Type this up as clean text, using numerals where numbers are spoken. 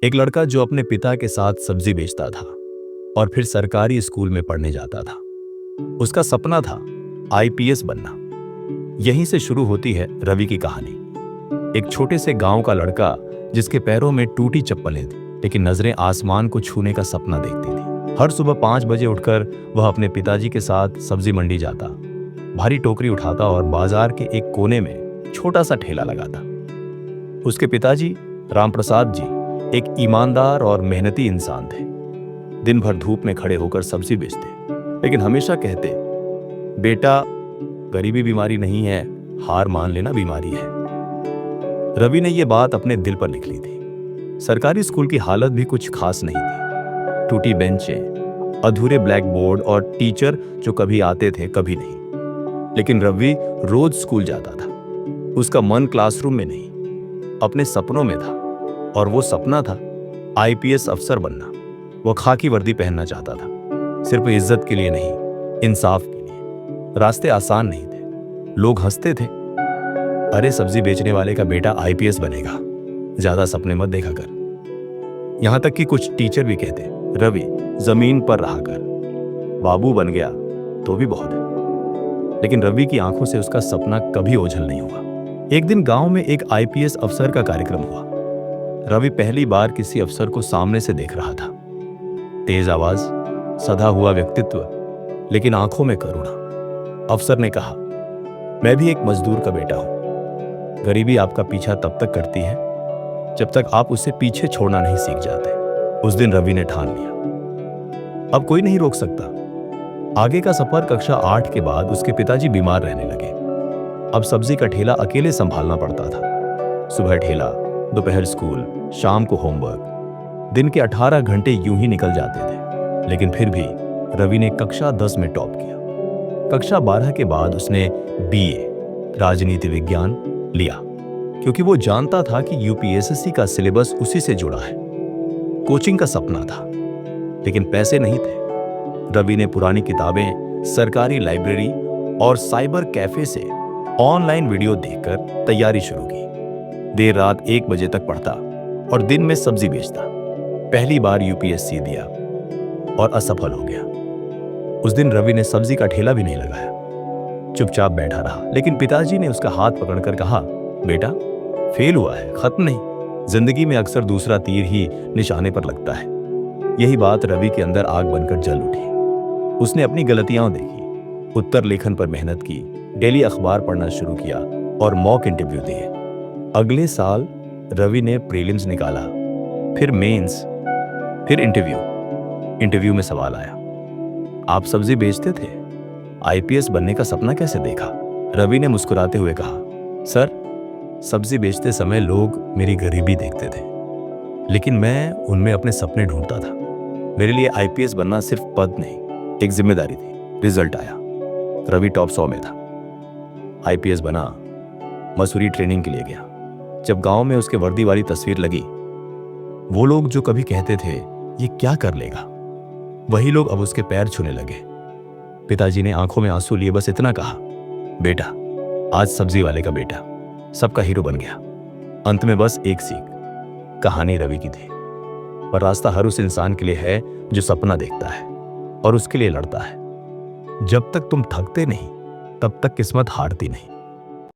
एक लड़का जो अपने पिता के साथ सब्जी बेचता था और फिर सरकारी स्कूल में पढ़ने जाता था। उसका सपना था आईपीएस बनना। यहीं से शुरू होती है रवि की कहानी। एक छोटे से गांव का लड़का जिसके पैरों में टूटी चप्पलें थी, लेकिन नजरें आसमान को छूने का सपना देखती थी। हर सुबह 5 बजे उठकर वह अपने पिताजी के साथ सब्जी मंडी जाता, भारी टोकरी उठाता और बाजार के एक कोने में छोटा सा ठेला लगाता। उसके पिताजी रामप्रसाद जी एक ईमानदार और मेहनती इंसान थे। दिन भर धूप में खड़े होकर सब्जी बेचते, लेकिन हमेशा कहते, बेटा गरीबी बीमारी नहीं है, हार मान लेना बीमारी है। रवि ने यह बात अपने दिल पर लिख ली थी। सरकारी स्कूल की हालत भी कुछ खास नहीं थी। टूटी बेंचें, अधूरे ब्लैक बोर्ड और टीचर जो कभी आते थे कभी नहीं। लेकिन रवि रोज स्कूल जाता था। उसका मन क्लासरूम में नहीं, अपने सपनों में था। और वो सपना था आईपीएस अफसर बनना। वो खाकी वर्दी पहनना चाहता था, सिर्फ इज्जत के लिए नहीं, इंसाफ के लिए। रास्ते आसान नहीं थे, लोग हंसते थे, अरे सब्जी बेचने वाले का बेटा आईपीएस बनेगा, ज्यादा सपने मत देखा कर। यहां तक कि कुछ टीचर भी कहते, रवि जमीन पर रहा कर, बाबू बन गया तो भी बहुत है। लेकिन रवि की आंखों से उसका सपना कभी ओझल नहीं हुआ। एक दिन गांव में एक आईपीएस अफसर का कार्यक्रम हुआ। रवि पहली बार किसी अफसर को सामने से देख रहा था। तेज आवाज, सधा हुआ व्यक्तित्व, लेकिन आंखों में करुणा। अफसर ने कहा, मैं भी एक मजदूर का बेटा हूं। गरीबी आपका पीछा तब तक करती है जब तक आप उसे पीछे छोड़ना नहीं सीख जाते। उस दिन रवि ने ठान लिया, अब कोई नहीं रोक सकता। आगे का सफर कक्षा 8 के बाद उसके पिताजी बीमार रहने लगे। अब सब्जी का ठेला अकेले संभालना पड़ता था। सुबह ठेला, दोपहर स्कूल, शाम को होमवर्क। दिन के 18 घंटे यूं ही निकल जाते थे। लेकिन फिर भी रवि ने कक्षा 10 में टॉप किया। कक्षा 12 के बाद उसने बीए राजनीति विज्ञान लिया, क्योंकि वो जानता था कि यूपीएससी का सिलेबस उसी से जुड़ा है। कोचिंग का सपना था, लेकिन पैसे नहीं थे। रवि ने पुरानी किताबें, सरकारी लाइब्रेरी और साइबर कैफे से ऑनलाइन वीडियो देखकर तैयारी शुरू की। देर रात 1 बजे तक पढ़ता और दिन में सब्जी बेचता। पहली बार यूपीएससी दिया और असफल हो गया। उस दिन रवि ने सब्जी का ठेला भी नहीं लगाया, चुपचाप बैठा रहा। लेकिन पिताजी ने उसका हाथ पकड़कर कहा, बेटा फेल हुआ है, खत्म नहीं। जिंदगी में अक्सर दूसरा तीर ही निशाने पर लगता है। यही बात रवि के अंदर आग बनकर जल उठी। उसने अपनी गलतियां देखी, उत्तर लेखन पर मेहनत की, डेली अखबार पढ़ना शुरू किया और मॉक इंटरव्यू दिए। अगले साल रवि ने प्रीलिम्स निकाला, फिर मेंस, फिर इंटरव्यू में सवाल आया, आप सब्जी बेचते थे, आईपीएस बनने का सपना कैसे देखा? रवि ने मुस्कुराते हुए कहा, सर सब्जी बेचते समय लोग मेरी गरीबी देखते थे, लेकिन मैं उनमें अपने सपने ढूंढता था। मेरे लिए आईपीएस बनना सिर्फ पद नहीं, एक जिम्मेदारी थी। रिजल्ट आया, रवि टॉप 100 में था। आईपीएस बना, मसूरी ट्रेनिंग के लिए गया। जब गांव में उसके वर्दी वाली तस्वीर लगी, वो लोग जो कभी कहते थे ये क्या कर लेगा, वही लोग अब उसके पैर छूने लगे। पिताजी ने आंखों में आंसू लिए बस इतना कहा, बेटा आज सब्जी वाले का बेटा सबका हीरो बन गया। अंत में बस एक सीख, कहानी रवि की थी, पर रास्ता हर उस इंसान के लिए है जो सपना देखता है और उसके लिए लड़ता है। जब तक तुम थकते नहीं, तब तक किस्मत हारती नहीं।